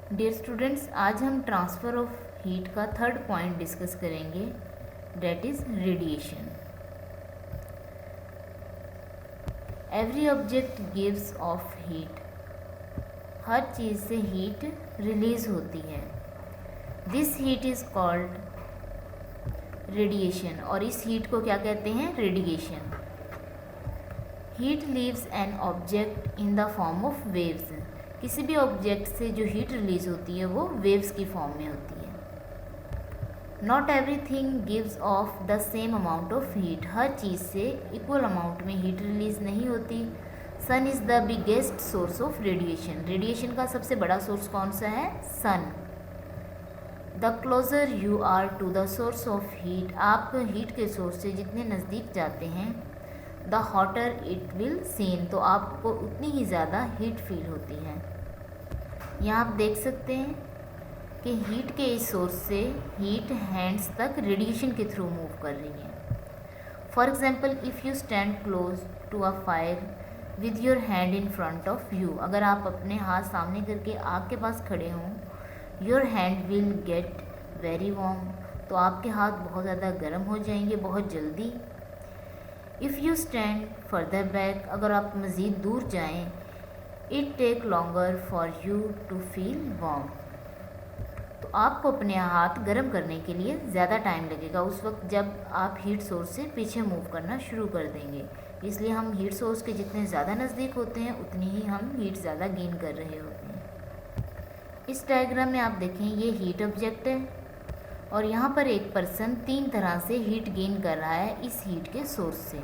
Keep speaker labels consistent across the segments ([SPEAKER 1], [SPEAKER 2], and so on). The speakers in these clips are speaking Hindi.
[SPEAKER 1] डियर स्टूडेंट्स, आज हम ट्रांसफ़र ऑफ हीट का थर्ड पॉइंट डिस्कस करेंगे, that is radiation. Every object gives off heat. हर चीज़ से हीट रिलीज होती है। This heat is called radiation, और इस हीट को क्या कहते हैं? Radiation. Heat leaves an object in the form of waves. किसी भी ऑब्जेक्ट से जो हीट रिलीज होती है वो वेव्स की फॉर्म में होती है। Not everything gives off the same amount of heat. हर चीज़ से इक्वल अमाउंट में हीट रिलीज नहीं होती। Sun is the biggest source of radiation. Radiation का सबसे बड़ा सोर्स कौन सा है? Sun. The closer you are to the source of heat. आप हीट के सोर्स से जितने नज़दीक जाते हैं, the hotter it will seem, तो आपको उतनी ही ज़्यादा हीट फील होती है। यहाँ आप देख सकते हैं कि हीट के इस सोर्स से हीट हैंड्स तक रेडिएशन के थ्रू मूव कर रही है। For example, if you stand close to a fire with your hand in front of you. अगर आप अपने हाथ सामने करके आग के पास खड़े हों, your hand will get very warm, तो आपके हाथ बहुत ज़्यादा गर्म हो जाएंगे बहुत जल्दी। If you stand further back, अगर आप मज़ीद दूर जाएं, it take longer for you to feel warm, तो आपको अपने हाथ गर्म करने के लिए ज़्यादा टाइम लगेगा उस वक्त जब आप हीट सोर्स से पीछे मूव करना शुरू कर देंगे। इसलिए हम हीट सोर्स के जितने ज़्यादा नज़दीक होते हैं उतनी ही हम हीट ज़्यादा गेन कर रहे होते हैं। इस डायग्राम में आप देखें, ये हीट ऑब्जेक्ट है और यहाँ पर एक पर्सन 3 तरह से हीट गेन कर रहा है इस हीट के सोर्स से।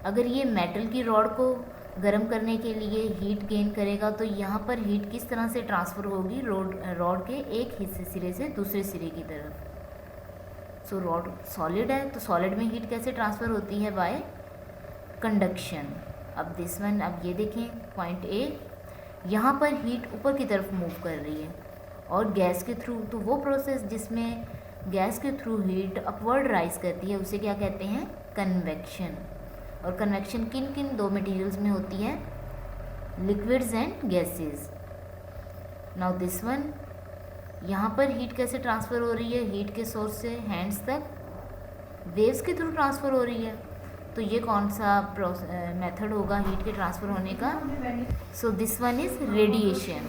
[SPEAKER 1] अगर ये मेटल की रॉड को गर्म करने के लिए हीट गेन करेगा तो यहाँ पर हीट किस तरह से ट्रांसफ़र होगी? रॉड के एक हिस्से सिरे से दूसरे सिरे की तरफ। सो रॉड सॉलिड है तो सॉलिड में हीट कैसे ट्रांसफ़र होती है? Bye conduction. अब दिस वन, अब ये देखें पॉइंट ए, यहाँ पर हीट ऊपर की तरफ मूव कर रही है और गैस के थ्रू, तो वो प्रोसेस जिसमें गैस के थ्रू हीट अपवर्ड राइज करती है उसे क्या कहते हैं? कन्वेक्शन। और कन्वेक्शन किन किन 2 मटेरियल्स में होती है? Liquids and gases. Now this one, यहाँ पर हीट कैसे ट्रांसफ़र हो रही है? हीट के सोर्स से हैंड्स तक वेव्स के थ्रू ट्रांसफ़र हो रही है। तो ये कौन सा मेथड होगा हीट के ट्रांसफ़र होने का? So this one is radiation.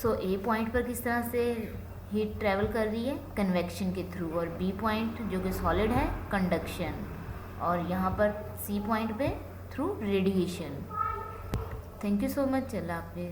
[SPEAKER 1] So A point पर किस तरह से हीट ट्रैवल कर रही है? कन्वेक्शन के थ्रू। और बी पॉइंट जो कि सॉलिड है, कंडक्शन। और यहाँ पर सी पॉइंट पे through radiation. Thank you so much. अल्लाह हाफिज़।